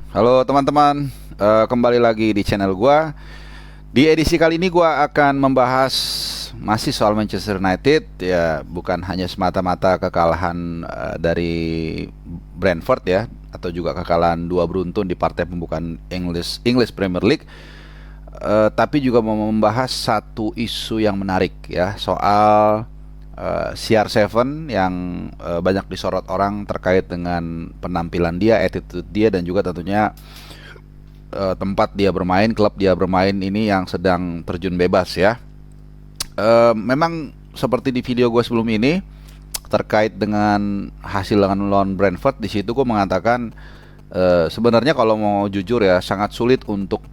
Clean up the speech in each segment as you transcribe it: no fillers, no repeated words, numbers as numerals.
Halo teman-teman, kembali lagi di channel gua. Di edisi kali ini gua akan membahas masih soal Manchester United ya, bukan hanya semata-mata kekalahan dari Brentford ya, atau juga kekalahan dua beruntun di partai pembukaan English Premier League, tapi juga mau membahas satu isu yang menarik ya, soal CR7 yang banyak disorot orang terkait dengan penampilan dia, attitude dia, dan juga tentunya tempat dia bermain, klub dia bermain ini yang sedang terjun bebas ya. Memang seperti di video gue sebelum ini terkait dengan hasil dengan lawan Brentford, di situ gue mengatakan sebenarnya kalau mau jujur ya, sangat sulit untuk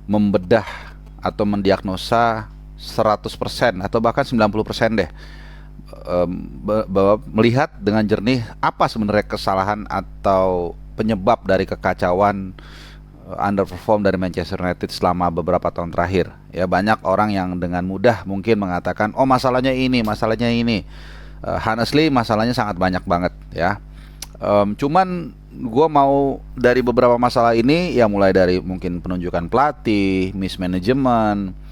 membedah atau mendiagnosa 100% atau bahkan 90% deh, bahwa melihat dengan jernih apa sebenarnya kesalahan atau penyebab dari kekacauan underperform dari Manchester United selama beberapa tahun terakhir. Ya, banyak orang yang dengan mudah mungkin mengatakan, oh masalahnya ini, masalahnya ini. Honestly, masalahnya sangat banyak banget ya. Cuman gue mau dari beberapa masalah ini ya, mulai dari mungkin penunjukan pelatih, mismanagement,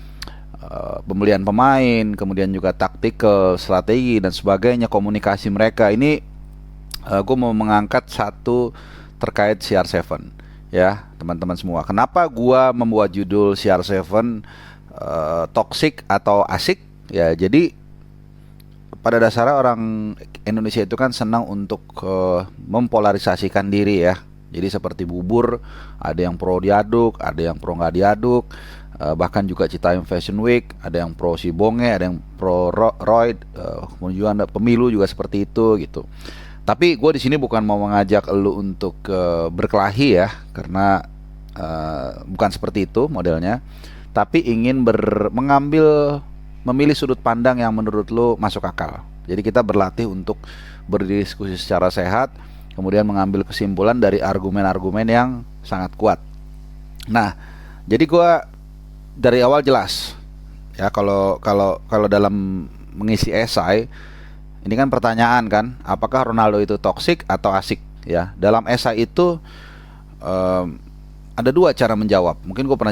pembelian pemain, kemudian juga taktikal, strategi dan sebagainya, komunikasi mereka. Ini gue mau mengangkat satu terkait CR7 ya, teman-teman semua. Kenapa gue membuat judul CR7 toxic atau asik ya? Jadi pada dasarnya orang Indonesia itu kan senang untuk mempolarisasikan diri ya. Jadi seperti bubur, ada yang pro diaduk, ada yang pro nggak diaduk. Bahkan juga Citayam Fashion Week, ada yang pro si Bonge, ada yang pro Roy, kemudian pemilu juga seperti itu gitu. Tapi gue di sini bukan mau mengajak lu untuk berkelahi ya, karena bukan seperti itu modelnya. Tapi ingin memilih sudut pandang yang menurut lu masuk akal. Jadi kita berlatih untuk berdiskusi secara sehat, kemudian mengambil kesimpulan dari argumen-argumen yang sangat kuat. Nah, jadi gue dari awal jelas ya, kalau dalam mengisi esai ini kan pertanyaan kan, apakah Ronaldo itu toksik atau asik ya? Dalam esai itu ada dua cara menjawab. Mungkin gue pernah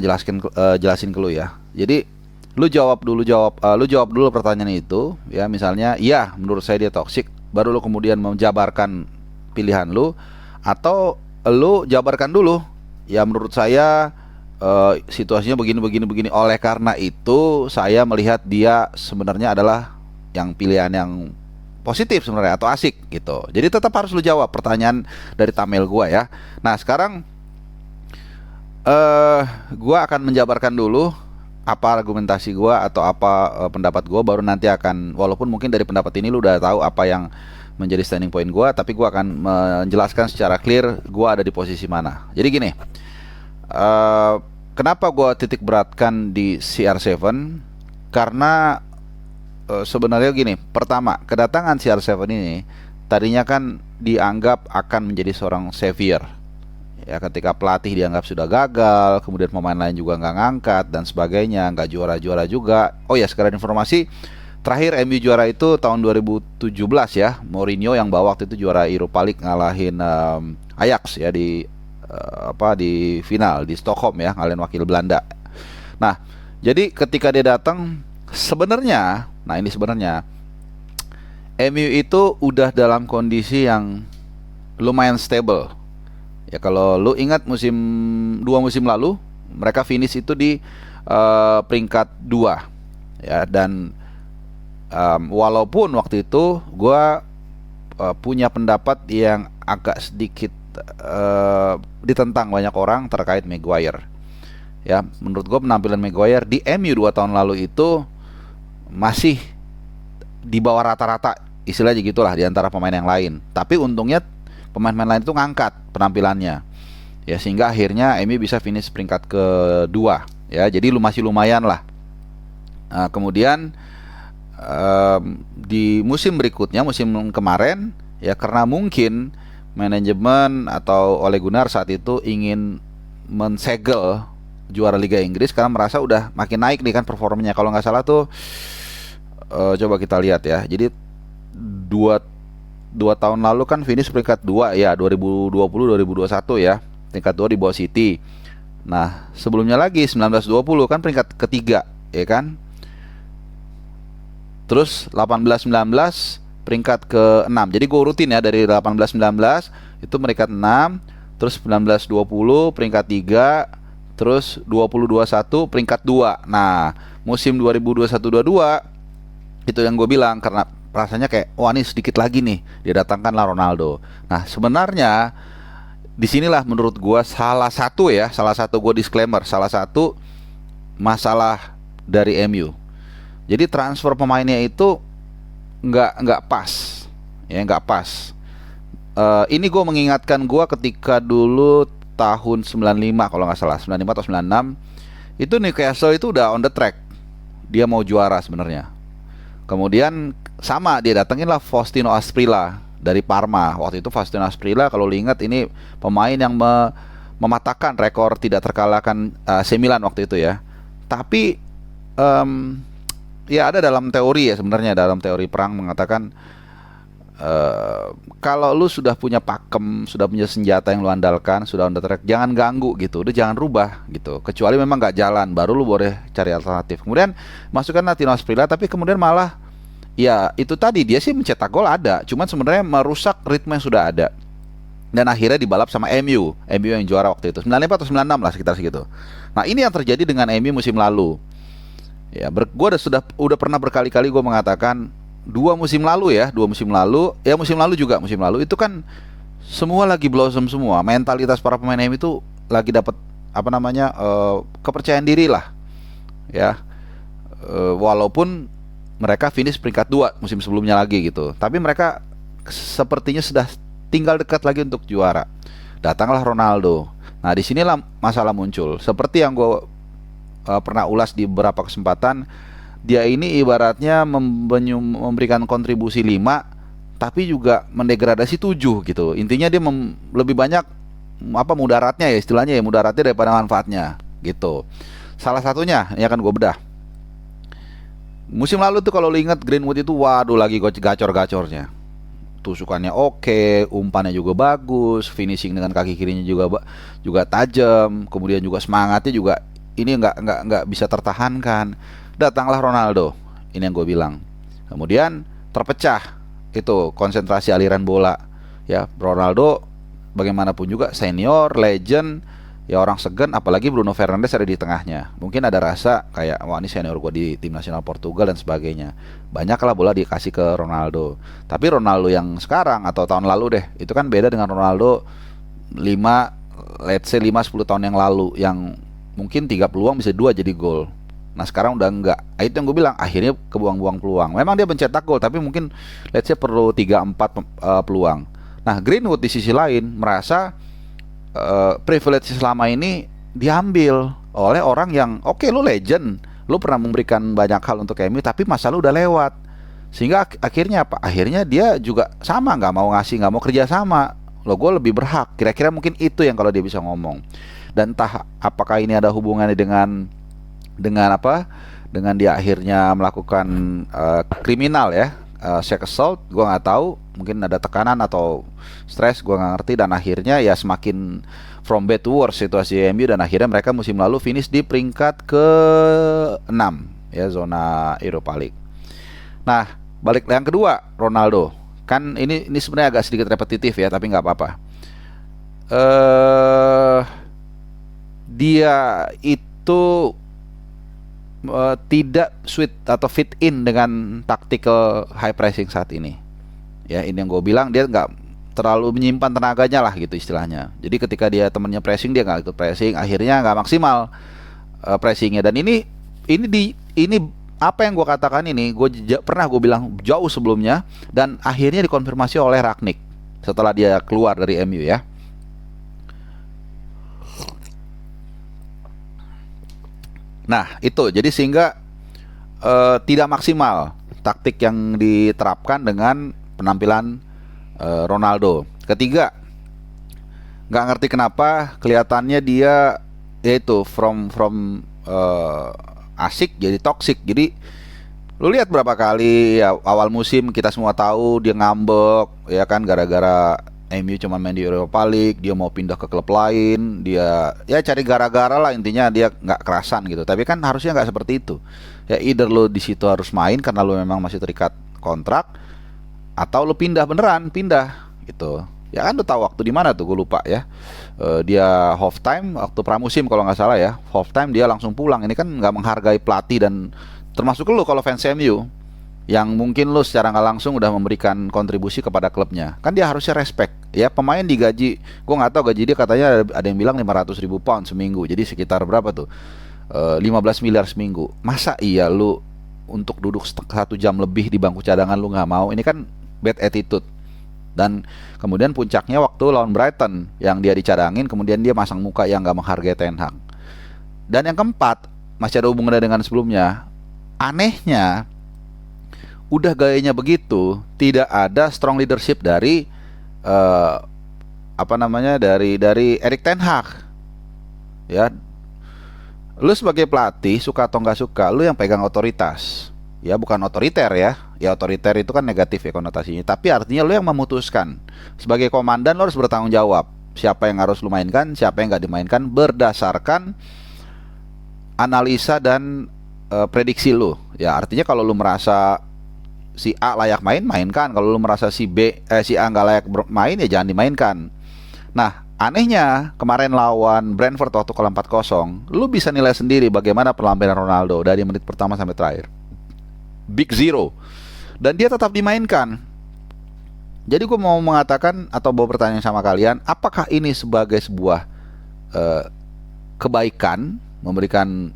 jelasin ke lu ya. Jadi lu jawab dulu pertanyaan itu ya. Misalnya, iya menurut saya dia toksik, baru lu kemudian menjabarkan pilihan lu, atau lu jabarkan dulu ya, menurut saya situasinya begini. Oleh karena itu saya melihat dia sebenarnya adalah yang pilihan yang positif sebenarnya, atau asik gitu. Jadi tetap harus lu jawab pertanyaan dari Tamel gua ya. Nah sekarang gua akan menjabarkan dulu apa argumentasi gua atau apa pendapat gua, baru nanti akan, walaupun mungkin dari pendapat ini lu udah tahu apa yang menjadi standing point gua, tapi gua akan menjelaskan secara clear gua ada di posisi mana. Jadi gini, kenapa gue titik beratkan di CR7? Karena sebenarnya gini, pertama, kedatangan CR7 ini tadinya kan dianggap akan menjadi seorang savior. Ya, ketika pelatih dianggap sudah gagal, kemudian pemain lain juga nggak ngangkat dan sebagainya, nggak juara-juara juga. Oh ya, sekarang informasi terakhir MU juara itu tahun 2017 ya. Mourinho yang bawa waktu itu juara Europa League, ngalahin Ajax ya di final di Stockholm ya, ngalahin wakil Belanda. Nah, jadi ketika dia datang sebenarnya, nah ini sebenarnya MU itu udah dalam kondisi yang lumayan stable. Ya kalau lu ingat dua musim lalu mereka finish itu di peringkat 2 ya, dan walaupun waktu itu gue punya pendapat yang agak sedikit ditentang banyak orang terkait Maguire. Ya, menurut gue penampilan Maguire di MU 2 tahun lalu itu masih di bawah rata-rata, istilahnya gitulah, di antara pemain yang lain. Tapi untungnya pemain-pemain lain itu ngangkat penampilannya. Ya, sehingga akhirnya MU bisa finish peringkat kedua. Ya, jadi masih lumayan lah. Nah, kemudian di musim berikutnya, musim kemarin ya, karena mungkin manajemen atau Ole Gunnar saat itu ingin mensegel juara Liga Inggris karena merasa udah makin naik nih kan performanya. Kalau nggak salah tuh coba kita lihat ya. Jadi dua tahun lalu kan finish peringkat 2 ya, 2020 2021 ya. peringkat 2 di bawah City. Nah, sebelumnya lagi 19-20 kan peringkat ketiga, ya kan? Terus 18-19 peringkat ke-6. Jadi gue urutin ya dari 18-19 itu peringkat 6, terus 19-20 peringkat 3, terus 20-21 peringkat 2. Nah, musim 2021-22 itu yang gue bilang karena rasanya kayak wah ini sedikit lagi nih didatangkanlah Ronaldo. Nah, sebenarnya disinilah menurut gue salah satu gue disclaimer, salah satu masalah dari MU. Jadi transfer pemainnya itu nggak pas, ya nggak pas. Ini gue mengingatkan gue ketika dulu tahun 95 kalau nggak salah, 95 atau 96 itu Newcastle itu udah on the track, dia mau juara sebenarnya. Kemudian sama dia datengin lah Faustino Asprilla dari Parma. Waktu itu Faustino Asprilla kalau lu ingat ini pemain yang mematahkan rekor tidak terkalahkan AC Milan waktu itu ya. Tapi ya ada dalam teori ya sebenarnya, dalam teori perang mengatakan kalau lu sudah punya pakem, sudah punya senjata yang lu andalkan, sudah on the track, jangan ganggu gitu, udah jangan rubah gitu. Kecuali memang nggak jalan, baru lu boleh cari alternatif. Kemudian masukkan Faustino Asprilla, tapi kemudian malah ya itu tadi dia sih mencetak gol ada, cuman sebenarnya merusak ritme yang sudah ada. Dan akhirnya dibalap sama MU yang juara waktu itu 95 atau 96 lah sekitar segitu. Nah ini yang terjadi dengan MU musim lalu. Ya, gue udah pernah berkali-kali gue mengatakan dua musim lalu itu kan semua lagi blossom semua. Mentalitas para pemain MU itu lagi dapat kepercayaan diri lah. Ya, walaupun mereka finish peringkat 2 musim sebelumnya lagi gitu. Tapi mereka sepertinya sudah tinggal dekat lagi untuk juara. Datanglah Ronaldo. Nah, disinilah masalah muncul. Seperti yang gue pernah ulas di beberapa kesempatan, dia ini ibaratnya memberikan kontribusi 5 tapi juga mendegradasi 7 gitu. Intinya dia lebih banyak mudaratnya ya istilahnya ya, mudaratnya daripada manfaatnya gitu. Salah satunya ini akan gue bedah. Musim lalu tuh kalau lu ingat Greenwood itu waduh lagi gacor-gacornya. Tusukannya oke, umpannya juga bagus, finishing dengan kaki kirinya juga tajam, kemudian juga semangatnya juga ini nggak bisa tertahankan. Datanglah Ronaldo, ini yang gue bilang. Kemudian terpecah itu konsentrasi aliran bola. Ya Ronaldo bagaimanapun juga senior, legend. Ya orang segan, apalagi Bruno Fernandes ada di tengahnya. Mungkin ada rasa kayak wah ini senior gue di tim nasional Portugal dan sebagainya. Banyaklah bola dikasih ke Ronaldo. Tapi Ronaldo yang sekarang atau tahun lalu deh, itu kan beda dengan Ronaldo 5-10 tahun yang lalu, yang mungkin 3 peluang bisa 2 jadi gol. Nah sekarang udah enggak. Itu yang gue bilang, akhirnya kebuang-buang peluang. Memang dia mencetak gol, tapi mungkin perlu 3-4 peluang. Nah Greenwood di sisi lain merasa privilege selama ini diambil oleh orang yang oke, lu legend, lu pernah memberikan banyak hal untuk MU, tapi masa lu udah lewat. Sehingga akhirnya apa? Akhirnya dia juga sama, nggak mau kerja sama. Lo gue lebih berhak. Kira-kira mungkin itu yang kalau dia bisa ngomong. Dan entah apakah ini ada hubungannya dengan dia akhirnya melakukan kriminal ya, sex assault, gue nggak tahu. Mungkin ada tekanan atau stres, gue nggak ngerti. Dan akhirnya ya semakin from bad to worse situasi MU, dan akhirnya mereka musim lalu finish di peringkat ke-6 ya, zona Europa League. Nah balik yang kedua, Ronaldo kan ini sebenarnya agak sedikit repetitif ya, tapi nggak apa-apa. Dia itu tidak fit in dengan tactical high pressing saat ini. Ya ini yang gue bilang, dia nggak terlalu menyimpan tenaganya lah gitu istilahnya. Jadi ketika dia temennya pressing, dia nggak ikut pressing, akhirnya nggak maksimal pressingnya. Dan ini apa yang gue katakan ini, pernah gue bilang jauh sebelumnya, dan akhirnya dikonfirmasi oleh Rangnick setelah dia keluar dari MU ya. Nah itu jadi sehingga tidak maksimal taktik yang diterapkan dengan penampilan Ronaldo. Ketiga, nggak ngerti kenapa kelihatannya dia yaitu from asik jadi toksik. Jadi lu lihat berapa kali ya awal musim kita semua tahu dia ngambek ya kan, gara-gara MU cuma main di Europa League, dia mau pindah ke klub lain, dia ya cari gara-gara lah, intinya dia nggak kerasan gitu. Tapi kan harusnya nggak seperti itu. Ya either lo di situ harus main karena lo memang masih terikat kontrak, atau lo pindah beneran, pindah gitu. Ya kan lo tahu waktu di mana tuh, gue lupa ya. Dia half time waktu pramusim kalau nggak salah ya. Half time dia langsung pulang. Ini kan nggak menghargai pelatih dan termasuk lo kalau fans MU yang mungkin lo secara nggak langsung udah memberikan kontribusi kepada klubnya, kan dia harusnya respect. Ya pemain digaji, gue nggak tahu gaji dia, katanya ada yang bilang 500.000 pound seminggu, jadi sekitar berapa tuh, 15 miliar seminggu. Masa iya lu untuk duduk 1 jam lebih di bangku cadangan lu nggak mau? Ini kan bad attitude. Dan kemudian puncaknya waktu lawan Brighton yang dia dicadangin, kemudian dia masang muka yang nggak menghargai Ten Hag. Dan yang keempat, masih ada hubungannya dengan sebelumnya, anehnya udah gayanya begitu, tidak ada strong leadership dari dari Erik Ten Hag. Ya, lu sebagai pelatih suka atau nggak suka, lu yang pegang otoritas. Ya bukan otoriter ya. Ya otoriter itu kan negatif ya konotasinya. Tapi artinya lu yang memutuskan. Sebagai komandan lu harus bertanggung jawab. Siapa yang harus lu mainkan, siapa yang nggak dimainkan berdasarkan analisa dan prediksi lu. Ya artinya kalau lu merasa si A layak main, mainkan. Kalau lu merasa si A nggak layak main, ya jangan dimainkan. Nah, anehnya kemarin lawan Brentford waktu kalah 4-0, lu bisa nilai sendiri bagaimana penampilan Ronaldo dari menit pertama sampai terakhir. Big zero. Dan dia tetap dimainkan. Jadi gue mau mengatakan atau mau bertanya sama kalian, apakah ini sebagai sebuah kebaikan, memberikan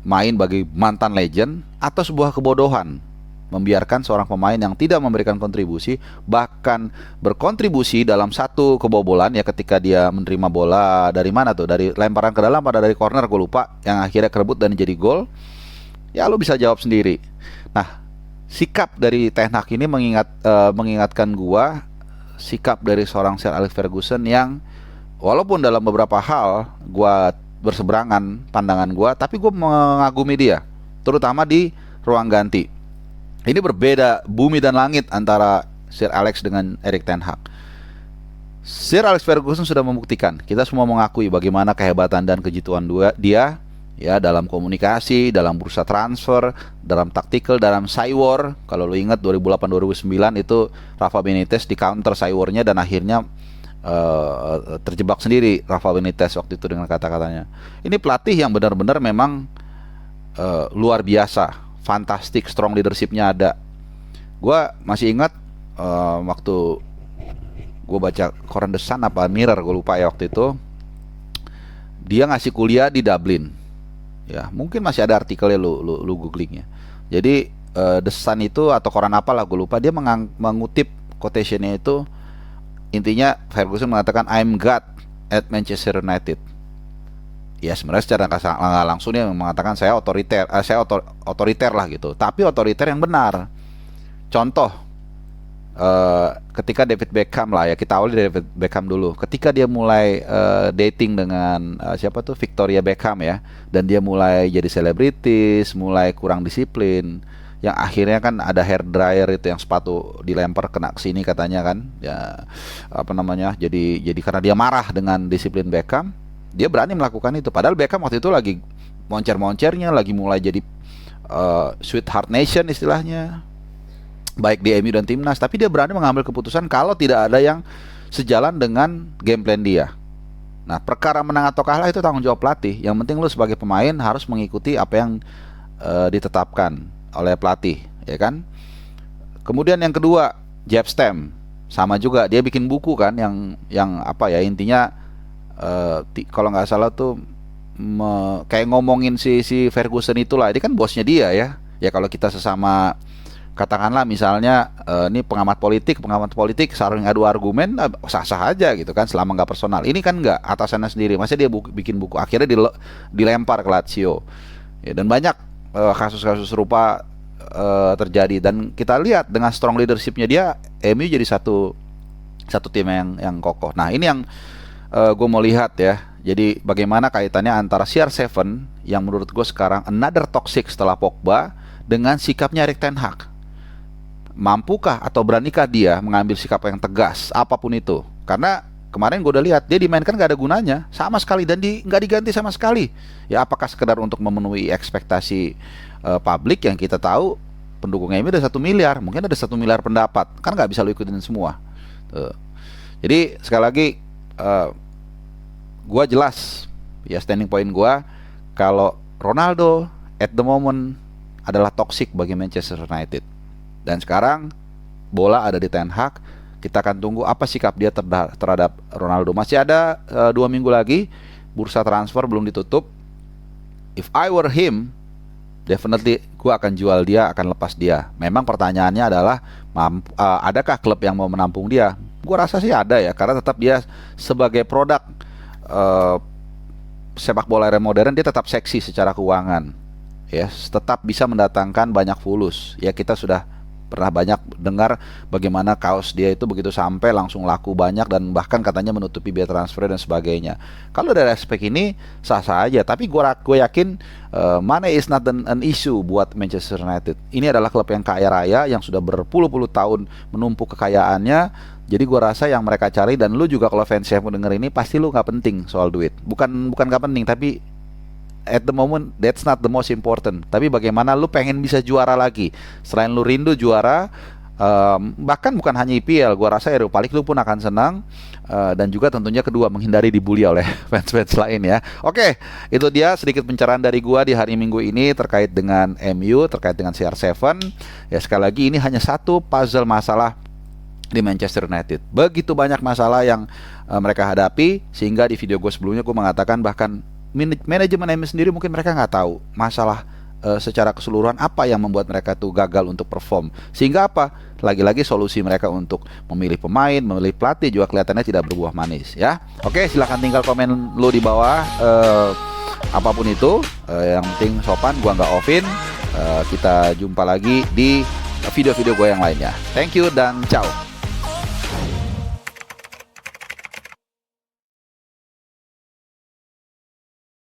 main bagi mantan legend, atau sebuah kebodohan membiarkan seorang pemain yang tidak memberikan kontribusi, bahkan berkontribusi dalam satu kebobolan ya, ketika dia menerima bola dari mana tuh, dari lemparan ke dalam pada dari corner gue lupa, yang akhirnya kerebut dan jadi gol. Ya lu bisa jawab sendiri. Nah, sikap dari Ten Hag ini mengingatkan gua sikap dari seorang Sir Alex Ferguson yang walaupun dalam beberapa hal gua berseberangan pandangan gua, tapi gua mengagumi dia, terutama di ruang ganti. Ini berbeda bumi dan langit antara Sir Alex dengan Erik Ten Hag. Sir Alex Ferguson sudah membuktikan, kita semua mengakui bagaimana kehebatan dan kejituan dia ya dalam komunikasi, dalam bursa transfer, dalam taktikal, dalam cywar. Kalau lo ingat 2008-2009 itu Rafa Benitez di counter cywar-nya dan akhirnya terjebak sendiri Rafa Benitez waktu itu dengan kata-katanya. Ini pelatih yang benar-benar memang luar biasa, fantastik, strong leadership-nya ada. Gua masih ingat waktu gue baca koran The Sun apa Mirror, gue lupa ya waktu itu, dia ngasih kuliah di Dublin. Ya, mungkin masih ada artikelnya, lu googlingnya. Jadi The Sun itu atau koran apalah gue lupa, dia mengutip quotation-nya itu, intinya Ferguson mengatakan I'm God at Manchester United. Ya sebenarnya secara nggak langsung dia mengatakan saya otoriter lah gitu. Tapi otoriter yang benar. Contoh, ketika David Beckham lah ya, kita awali dari David Beckham dulu. Ketika dia mulai dating dengan siapa tuh, Victoria Beckham ya, dan dia mulai jadi selebritis, mulai kurang disiplin, yang akhirnya kan ada hair dryer itu yang sepatu dilempar kena sini katanya kan, ya apa namanya, jadi karena dia marah dengan disiplin Beckham, dia berani melakukan itu. Padahal Beckham waktu itu lagi moncer-moncernya, lagi mulai jadi sweetheart nation istilahnya, baik di MU dan timnas, tapi dia berani mengambil keputusan kalau tidak ada yang sejalan dengan game plan dia. Nah, perkara menang atau kalah itu tanggung jawab pelatih. Yang penting lu sebagai pemain harus mengikuti apa yang ditetapkan oleh pelatih, ya kan? Kemudian yang kedua, Jeff Stem, sama juga dia bikin buku kan, yang apa ya, intinya kalau nggak salah tuh kayak ngomongin si Ferguson itulah. Ini kan bosnya dia ya. Ya kalau kita sesama, katakanlah misalnya ini pengamat politik saling adu argumen, sah-sah aja gitu kan, selama nggak personal. Ini kan nggak, atasannya sendiri, masa dia bikin buku, akhirnya dilempar ke Lazio ya, dan banyak kasus-kasus serupa terjadi. Dan kita lihat dengan strong leadershipnya dia, MU jadi satu tim yang kokoh. Nah ini yang gue mau lihat ya. Jadi bagaimana kaitannya antara CR7 yang menurut gue sekarang another toxic setelah Pogba, dengan sikapnya Erik Ten Hag. Mampukah atau beranikah dia mengambil sikap yang tegas apapun itu Karena kemarin gue udah lihat dia dimainkan gak ada gunanya sama sekali dan nggak diganti sama sekali. Ya apakah sekedar untuk memenuhi ekspektasi publik yang kita tahu pendukungnya ini ada 1 miliar, mungkin ada 1 miliar pendapat, kan nggak bisa lu ikutin semua. Tuh. Jadi sekali lagi gue jelas ya standing point gue kalau Ronaldo at the moment adalah toxic bagi Manchester United. Dan sekarang bola ada di Ten Hag. Kita akan tunggu apa sikap dia terhadap Ronaldo. Masih ada 2 minggu lagi, bursa transfer belum ditutup. If I were him, definitely gue akan jual dia, akan lepas dia. Memang pertanyaannya adalah adakah klub yang mau menampung dia? Gue rasa sih ada ya, karena tetap dia sebagai produk sepak bola era modern, dia tetap seksi secara keuangan. Ya, tetap bisa mendatangkan banyak fulus. Ya, kita sudah pernah banyak dengar bagaimana kaos dia itu begitu sampai langsung laku banyak dan bahkan katanya menutupi biaya transfer dan sebagainya. Kalau dari aspek ini sah-sah aja, tapi gue yakin money is not an issue buat Manchester United. Ini adalah klub yang kaya raya yang sudah berpuluh-puluh tahun menumpuk kekayaannya. Jadi gue rasa yang mereka cari, dan lu juga kalau fans yang mendengar ini pasti lu nggak penting soal duit. Bukan nggak penting, tapi at the moment that's not the most important. Tapi bagaimana lu pengen bisa juara lagi. Selain lu rindu juara, bahkan bukan hanya IPL, gua rasa Europa League lu pun akan senang. Dan juga tentunya kedua, menghindari dibully oleh fans-fans lain ya. Oke, itu dia sedikit pencerahan dari gua di hari Minggu ini terkait dengan MU, terkait dengan CR7. Ya sekali lagi ini hanya satu puzzle masalah di Manchester United. Begitu banyak masalah yang mereka hadapi, sehingga di video gue sebelumnya gue mengatakan bahkan manajemen MU sendiri mungkin mereka nggak tahu masalah secara keseluruhan apa yang membuat mereka tuh gagal untuk perform. Sehingga apa? Lagi-lagi solusi mereka untuk memilih pemain, memilih pelatih juga kelihatannya tidak berbuah manis ya. Oke, silahkan tinggal komen lo di bawah apapun itu. Yang penting sopan, gua nggak offin. Kita jumpa lagi di video-video gue yang lainnya. Thank you dan ciao.